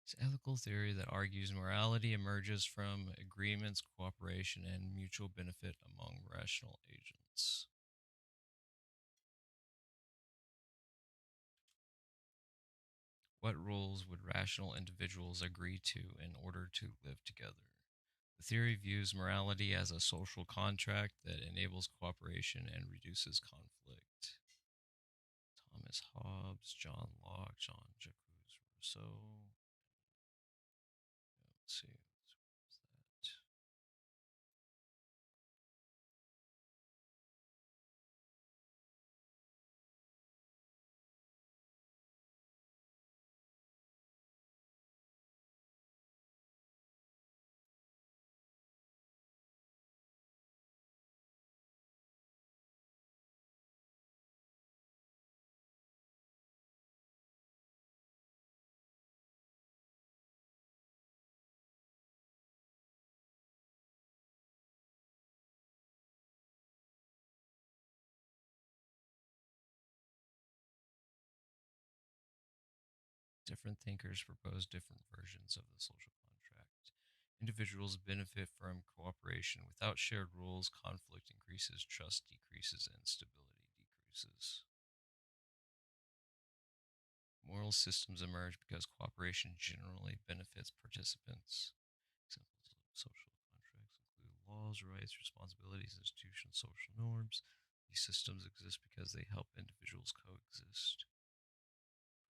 It's ethical theory that argues morality emerges from agreements, cooperation, and mutual benefit among rational agents. What rules would rational individuals agree to in order to live together? The theory views morality as a social contract that enables cooperation and reduces conflict. Thomas Hobbes, John Locke, Jean Jacques Rousseau. Let's see, what's that? Different thinkers propose different versions of the social contract. Individuals benefit from cooperation. Without shared rules, conflict increases, trust decreases, and stability decreases. Moral systems emerge because cooperation generally benefits participants. Examples of social contracts include laws, rights, responsibilities, institutions, social norms. These systems exist because they help individuals coexist.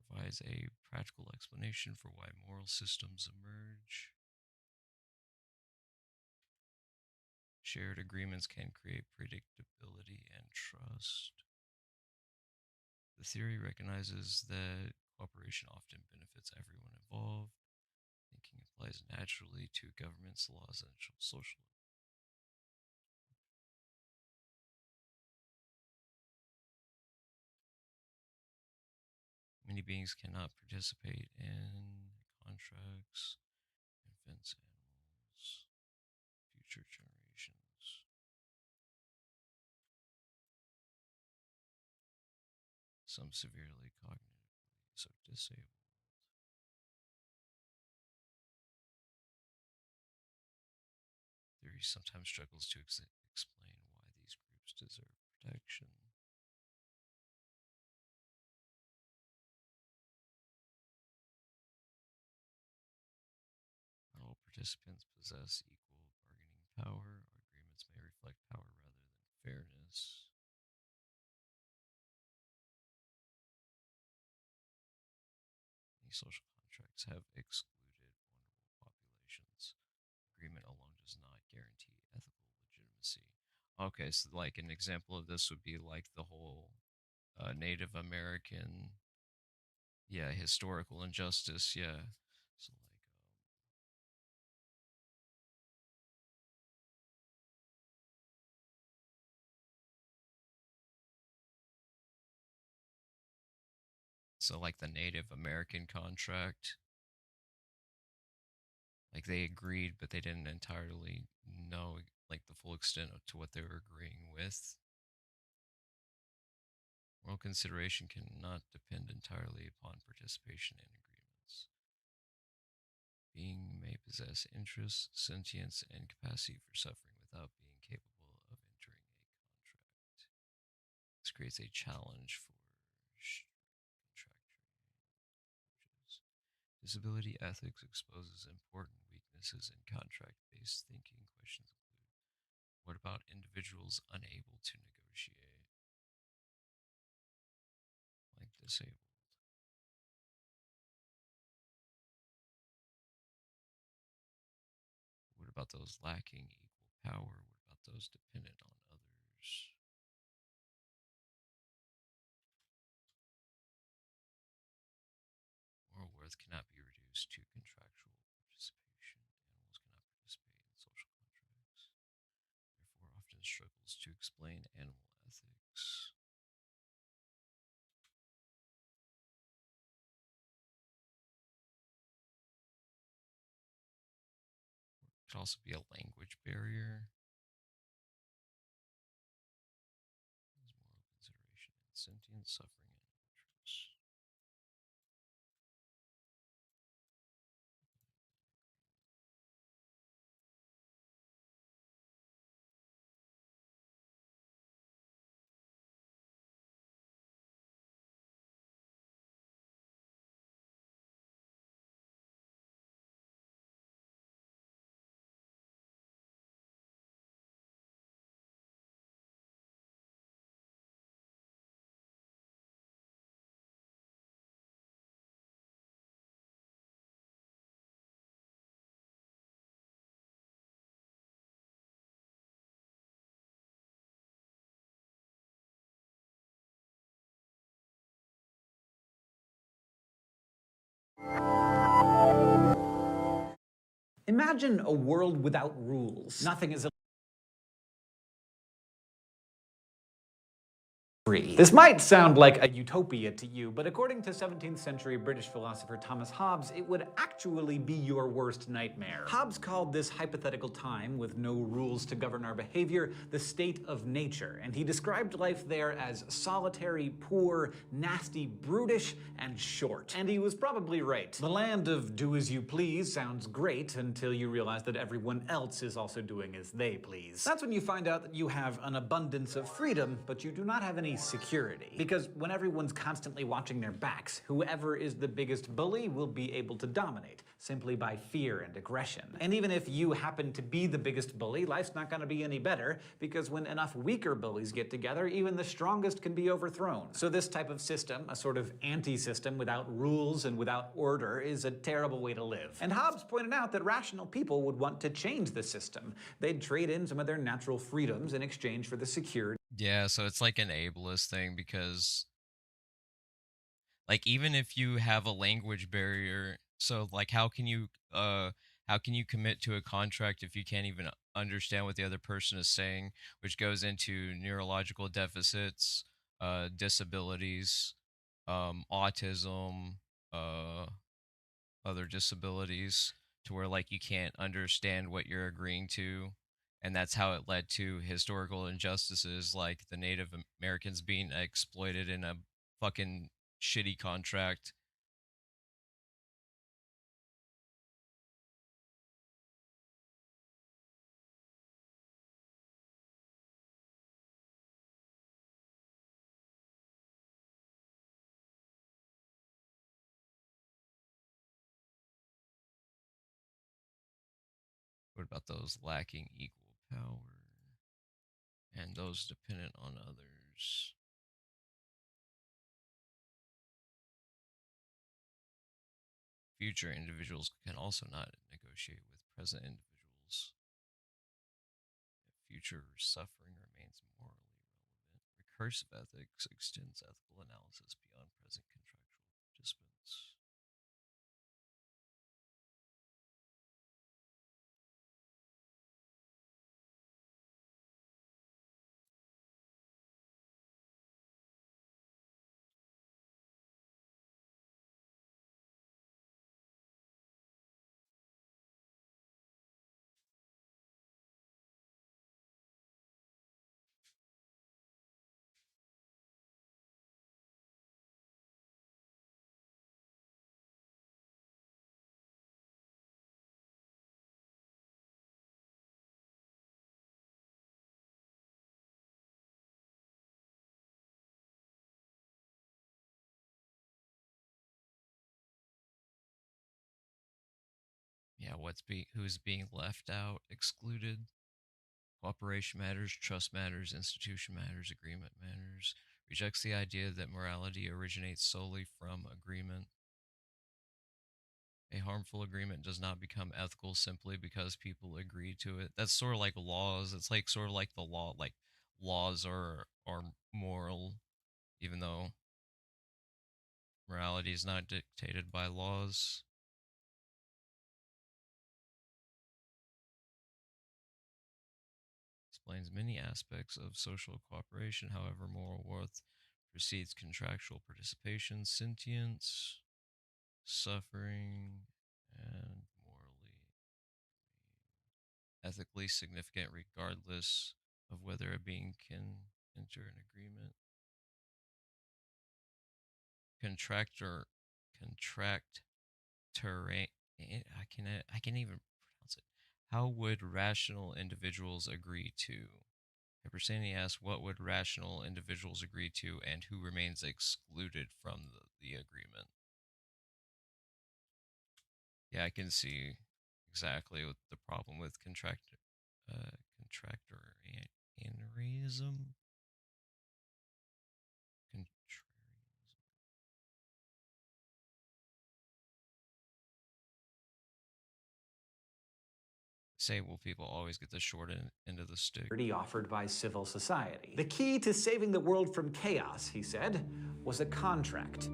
Provides a practical explanation for why moral systems emerge. Shared agreements can create predictability and trust. The theory recognizes that cooperation often benefits everyone involved. Thinking applies naturally to governments, laws, and social. Many beings cannot participate in contracts, infants, animals, future generations. Some severely cognitively so disabled. Theory sometimes struggles to explain why these groups deserve protection. Not all participants possess equal bargaining power. Agreements may reflect power rather than fairness. Many social contracts have excluded vulnerable populations. Agreement alone does not guarantee ethical legitimacy. Okay, so like an example of this would be like the whole Native American, yeah, historical injustice, yeah. So like, the Native American contract, like they agreed, but they didn't entirely know like the full extent to what they were agreeing with. Moral consideration cannot depend entirely upon participation in agreements. Being may possess interests, sentience, and capacity for suffering without being capable of entering a contract. This creates a challenge for contractarian approaches. Disability ethics exposes important weaknesses in contract based thinking. Questions include: what about individuals unable to negotiate, like disabled? What about those lacking equal power? What about those dependent on others? Moral worth cannot be reduced to contractual participation. Animals cannot participate in social contracts, therefore, often struggles to explain animal ethics. It could also be a language barrier. There's moral consideration and sentience, suffering, and interest. Imagine a world without rules. Nothing is free. This might sound like a utopia to you, but according to 17th century British philosopher Thomas Hobbes, it would actually be your worst nightmare. Hobbes called this hypothetical time, with no rules to govern our behavior, the state of nature, and he described life there as solitary, poor, nasty, brutish, and short. And he was probably right. The land of do as you please sounds great until you realize that everyone else is also doing as they please. That's when you find out that you have an abundance of freedom, but you do not have any security. Because when everyone's constantly watching their backs, whoever is the biggest bully will be able to dominate, simply by fear and aggression. And even if you happen to be the biggest bully, life's not going to be any better, because when enough weaker bullies get together, even the strongest can be overthrown. So this type of system, a sort of anti-system without rules and without order, is a terrible way to live. And Hobbes pointed out that rational people would want to change the system. They'd trade in some of their natural freedoms in exchange for the security. Yeah, so it's like an ableist thing because, like, even if you have a language barrier, so like how can you commit to a contract if you can't even understand what the other person is saying, which goes into neurological deficits, disabilities, autism, uh other disabilities, to where like you can't understand what you're agreeing to. And that's how it led to historical injustices like the Native Americans being exploited in a fucking shitty contract. What about those lacking equal power and those dependent on others? Future individuals can also not negotiate with present individuals. If future suffering remains morally relevant, recursive ethics extends ethical analysis beyond present contractual participants. Yeah, who's being left out, excluded? Cooperation matters, trust matters, institution matters, agreement matters. Rejects the idea that morality originates solely from agreement. A harmful agreement does not become ethical simply because people agree to it. That's sort of like laws. It's like sort of like the law, like laws are moral, even though morality is not dictated by laws. Explains many aspects of social cooperation. However, moral worth precedes contractual participation, sentience, suffering, and morally ethically significant regardless of whether a being can enter an agreement. Contractor contract terrain. I can even pronounce it. How would rational individuals agree to? HyperSanity asks, what would rational individuals agree to, and who remains excluded from the agreement? Yeah, I can see exactly what the problem with contractarianism. Contrarianism. Disabled people always get the short end of the stick. Offered by civil society. The key to saving the world from chaos, he said, was a contract.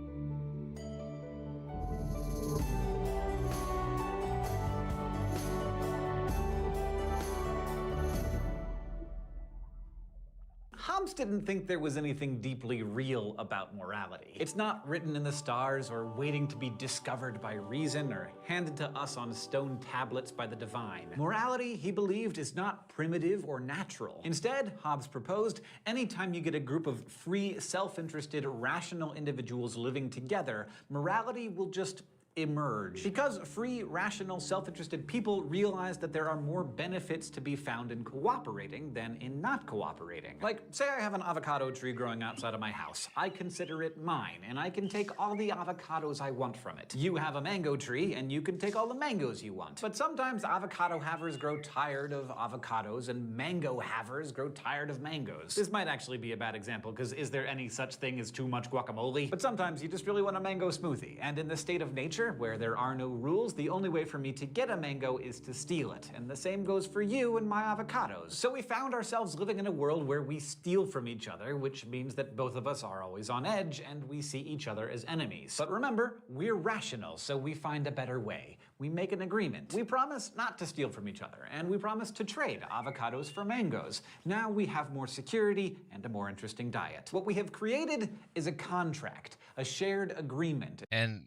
Hobbes didn't think there was anything deeply real about morality. It's not written in the stars or waiting to be discovered by reason or handed to us on stone tablets by the divine. Morality, he believed, is not primitive or natural. Instead, Hobbes proposed, anytime you get a group of free, self-interested, rational individuals living together, morality will just emerge. Because free, rational, self-interested people realize that there are more benefits to be found in cooperating than in not cooperating. Like, say I have an avocado tree growing outside of my house. I consider it mine, and I can take all the avocados I want from it. You have a mango tree, and you can take all the mangoes you want. But sometimes avocado havers grow tired of avocados, and mango havers grow tired of mangoes. This might actually be a bad example, because is there any such thing as too much guacamole? But sometimes you just really want a mango smoothie, and in the state of nature, where there are no rules, the only way for me to get a mango is to steal it. And the same goes for you and my avocados. So we found ourselves living in a world where we steal from each other, which means that both of us are always on edge and we see each other as enemies. But remember, we're rational, so we find a better way. We make an agreement. We promise not to steal from each other, and we promise to trade avocados for mangoes. Now we have more security and a more interesting diet. What we have created is a contract, a shared agreement. And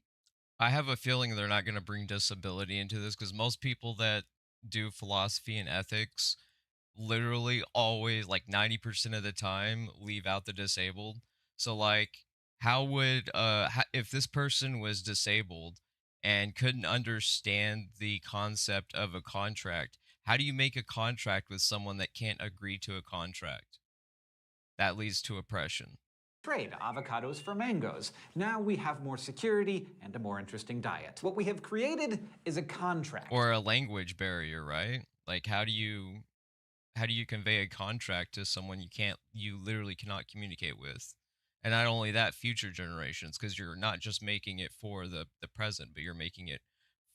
I have a feeling they're not going to bring disability into this because most people that do philosophy and ethics literally always, like 90% of the time, leave out the disabled. So, like, how would, if this person was disabled and couldn't understand the concept of a contract, how do you make a contract with someone that can't agree to a contract? That leads to oppression. Trade avocados for mangoes. Now we have more security and a more interesting diet. What we have created is a contract. Or a language barrier, right? Like, how do you convey a contract to someone you literally cannot communicate with? And not only that, future generations, because you're not just making it for the present, but you're making it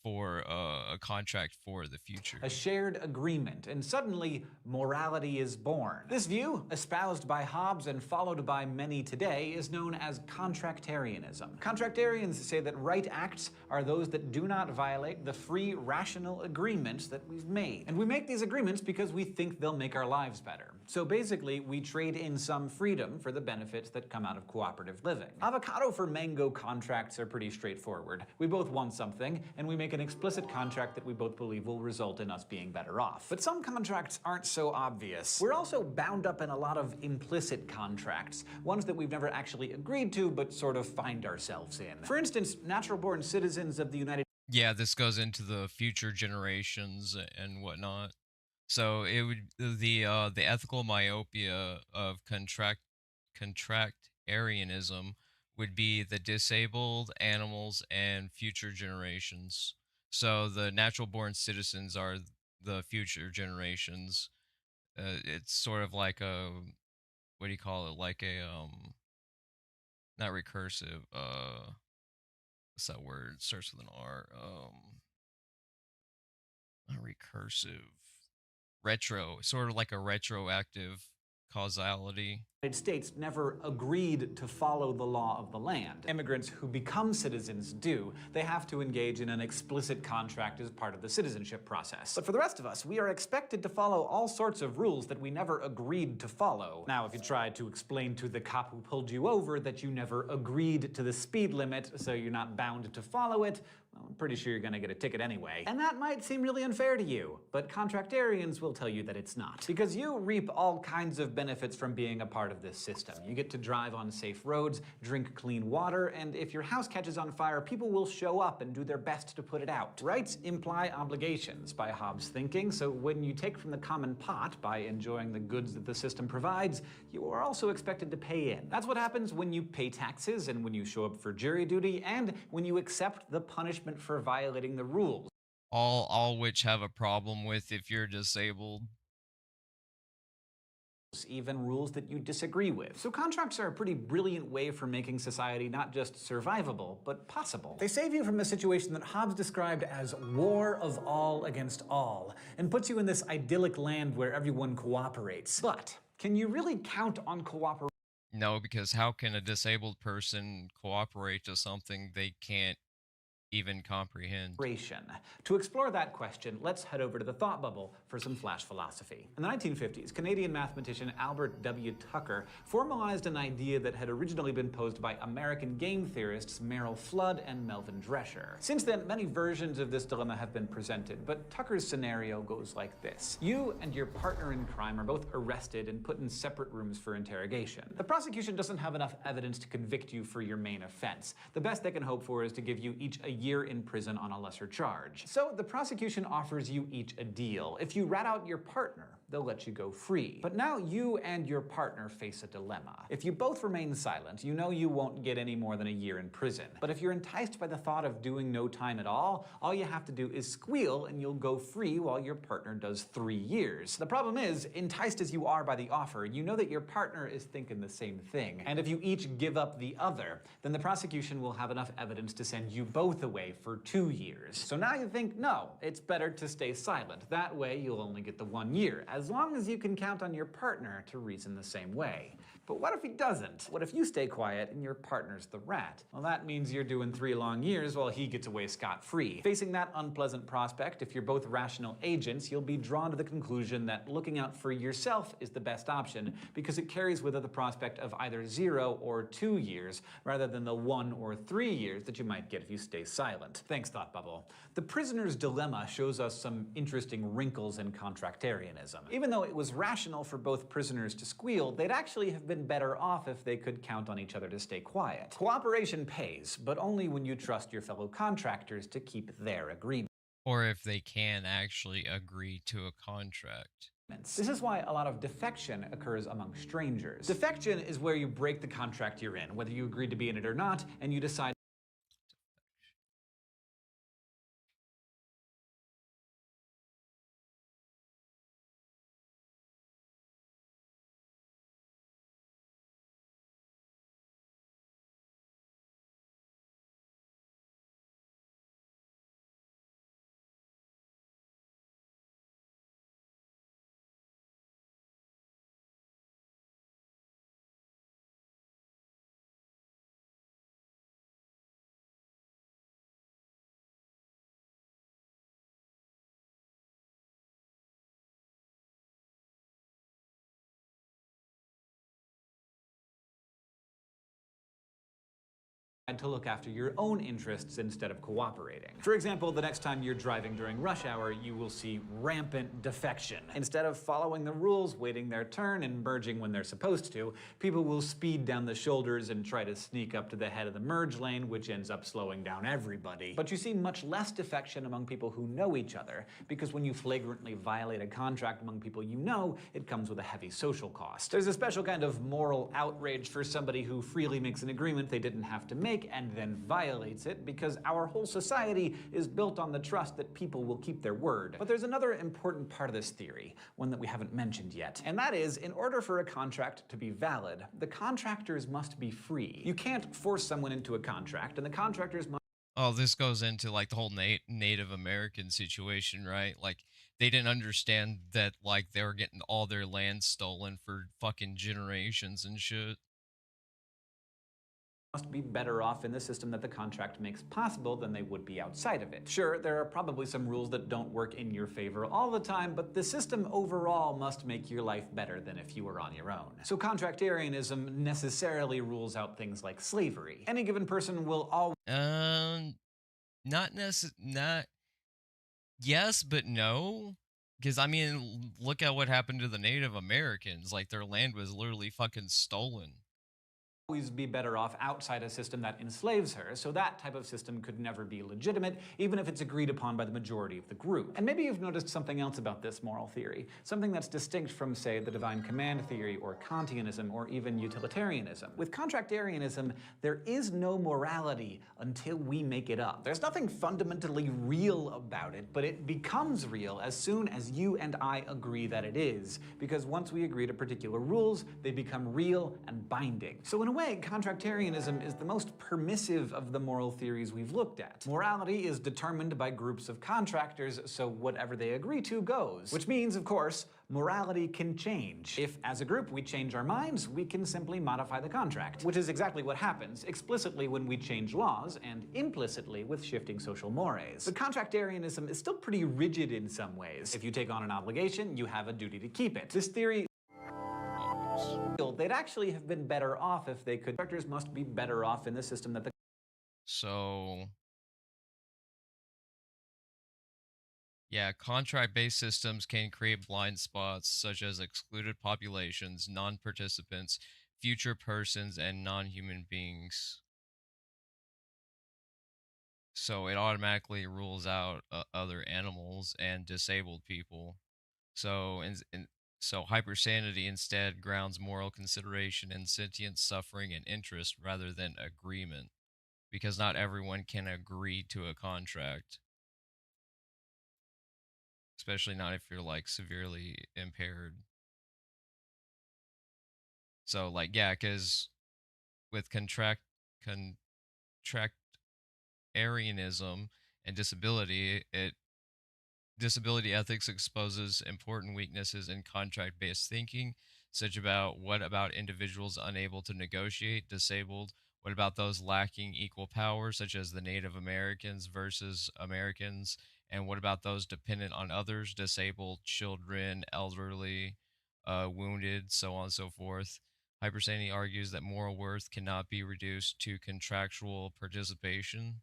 for a contract for the future. A shared agreement, and suddenly morality is born. This view, espoused by Hobbes and followed by many today, is known as Contractarianism. Contractarians say that right acts are those that do not violate the free, rational agreements that we've made. And we make these agreements because we think they'll make our lives better. So basically, we trade in some freedom for the benefits that come out of cooperative living. Avocado for mango contracts are pretty straightforward. We both want something, and we make an explicit contract that we both believe will result in us being better off. But some contracts aren't so obvious. We're also bound up in a lot of implicit contracts, ones that we've never actually agreed to but sort of find ourselves in. For instance, natural-born citizens of the United Yeah, this goes into the future generations and whatnot. So it would the ethical myopia of contractarianism would be the disabled, animals, and future generations. So the natural born citizens are the future generations. It's sort of like a, what do you call it? Like a not recursive. What's that word? It starts with an R. Not recursive. Retro, sort of like a retroactive causality. United States never agreed to follow the law of the land. Immigrants who become citizens do. They have to engage in an explicit contract as part of the citizenship process. But for the rest of us, we are expected to follow all sorts of rules that we never agreed to follow. Now, if you try to explain to the cop who pulled you over that you never agreed to the speed limit, so you're not bound to follow it, well, I'm pretty sure you're gonna get a ticket anyway. And that might seem really unfair to you, but contractarians will tell you that it's not. Because you reap all kinds of benefits from being a part of this system. You get to drive on safe roads, drink clean water, and if your house catches on fire, people will show up and do their best to put it out. Rights imply obligations by Hobbes' thinking, so when you take from the common pot by enjoying the goods that the system provides, you are also expected to pay in. That's what happens when you pay taxes and when you show up for jury duty and when you accept the punishment for violating the rules. All which have a problem with if you're disabled. Even rules that you disagree with. So contracts are a pretty brilliant way for making society not just survivable, but possible. They save you from a situation that Hobbes described as war of all against all, and puts you in this idyllic land where everyone cooperates. But can you really count on cooperation? No, because how can a disabled person cooperate to something they can't even comprehend. To explore that question, let's head over to the thought bubble for some flash philosophy. In the 1950s, Canadian mathematician Albert W. Tucker formalized an idea that had originally been posed by American game theorists Merrill Flood and Melvin Drescher. Since then, many versions of this dilemma have been presented, but Tucker's scenario goes like this. You and your partner in crime are both arrested and put in separate rooms for interrogation. The prosecution doesn't have enough evidence to convict you for your main offense. The best they can hope for is to give you each a year in prison on a lesser charge. So the prosecution offers you each a deal. If you rat out your partner, they'll let you go free. But now you and your partner face a dilemma. If you both remain silent, you know you won't get any more than a year in prison. But if you're enticed by the thought of doing no time at all you have to do is squeal and you'll go free while your partner does 3 years. The problem is, enticed as you are by the offer, you know that your partner is thinking the same thing. And if you each give up the other, then the prosecution will have enough evidence to send you both away for 2 years. So now you think, no, it's better to stay silent. That way you'll only get the 1 year, as long as you can count on your partner to reason the same way. But what if he doesn't? What if you stay quiet and your partner's the rat? Well, that means you're doing 3 long years while he gets away scot-free. Facing that unpleasant prospect, if you're both rational agents, you'll be drawn to the conclusion that looking out for yourself is the best option because it carries with it the prospect of either 0 or 2 years rather than the 1 or 3 years that you might get if you stay silent. Thanks, Thought Bubble. The prisoner's dilemma shows us some interesting wrinkles in contractarianism. Even though it was rational for both prisoners to squeal, they'd actually have been better off if they could count on each other to stay quiet. Cooperation pays, but only when you trust your fellow contractors to keep their agreement. Or if they can actually agree to a contract. This is why a lot of defection occurs among strangers. Defection is where you break the contract you're in, whether you agreed to be in it or not, and you decide to look after your own interests instead of cooperating. For example, the next time you're driving during rush hour, you will see rampant defection. Instead of following the rules, waiting their turn, and merging when they're supposed to, people will speed down the shoulders and try to sneak up to the head of the merge lane, which ends up slowing down everybody. But you see much less defection among people who know each other, because when you flagrantly violate a contract among people you know, it comes with a heavy social cost. There's a special kind of moral outrage for somebody who freely makes an agreement they didn't have to make and then violates it, because our whole society is built on the trust that people will keep their word. But there's another important part of this theory, one that we haven't mentioned yet, and that is, in order for a contract to be valid, the contractors must be free. You can't force someone into a contract, and the contractors must Oh, this goes into like the whole Native American situation, right? Like they didn't understand that like they were getting all their land stolen for fucking generations and shit. be better off in the system that the contract makes possible than they would be outside of it. Sure, there are probably some rules that don't work in your favor all the time, but the system overall must make your life better than if you were on your own. So contractarianism necessarily rules out things like slavery. Any given person will always Not yes, but no. Because I mean, look at what happened to the Native Americans. Like their land was literally fucking stolen. be better off outside a system that enslaves her, so that type of system could never be legitimate, even if it's agreed upon by the majority of the group. And maybe you've noticed something else about this moral theory, something that's distinct from, say, the divine command theory, or Kantianism, or even utilitarianism. With contractarianism, there is no morality until we make it up. There's nothing fundamentally real about it, but it becomes real as soon as you and I agree that it is, because once we agree to particular rules, they become real and binding. So in a way, way, contractarianism is the most permissive of the moral theories we've looked at. Morality is determined by groups of contractors, so whatever they agree to goes. Which means, of course, morality can change. If, as a group, we change our minds, we can simply modify the contract. Which is exactly what happens, explicitly when we change laws, and implicitly with shifting social mores. But contractarianism is still pretty rigid in some ways. If you take on an obligation, you have a duty to keep it. This theory they'd actually have been better off if they could. Contractors must be better off in the system that the So, yeah, contract-based systems can create blind spots such as excluded populations, non-participants, future persons, and non-human beings. So it automatically rules out other animals and disabled people. So so hypersanity instead grounds moral consideration in sentient suffering and interest rather than agreement, because not everyone can agree to a contract, especially not if you're like severely impaired. So like yeah, because with contractarianism and disability ethics exposes important weaknesses in contract based thinking, such about what about individuals unable to negotiate, disabled, what about those lacking equal power, such as the Native Americans versus Americans, and what about those dependent on others, disabled, children, elderly, wounded, so on and so forth. Hypersany argues that moral worth cannot be reduced to contractual participation.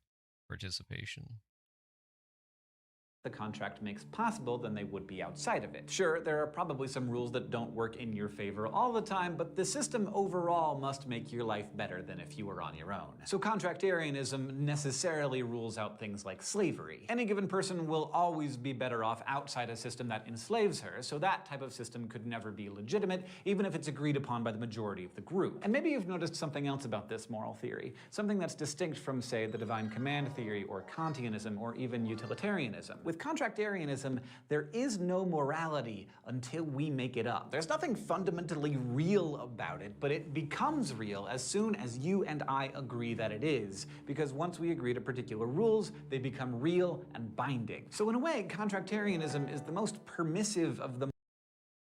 the contract makes possible than they would be outside of it. Sure, there are probably some rules that don't work in your favor all the time, but the system overall must make your life better than if you were on your own. So contractarianism necessarily rules out things like slavery. Any given person will always be better off outside a system that enslaves her, so that type of system could never be legitimate, even if it's agreed upon by the majority of the group. And maybe you've noticed something else about this moral theory, something that's distinct from, say, the divine command theory or Kantianism or even utilitarianism. With contractarianism, there is no morality until we make it up. There's nothing fundamentally real about it, but it becomes real as soon as you and I agree that it is, because once we agree to particular rules, they become real and binding. So in a way, contractarianism is the most permissive of the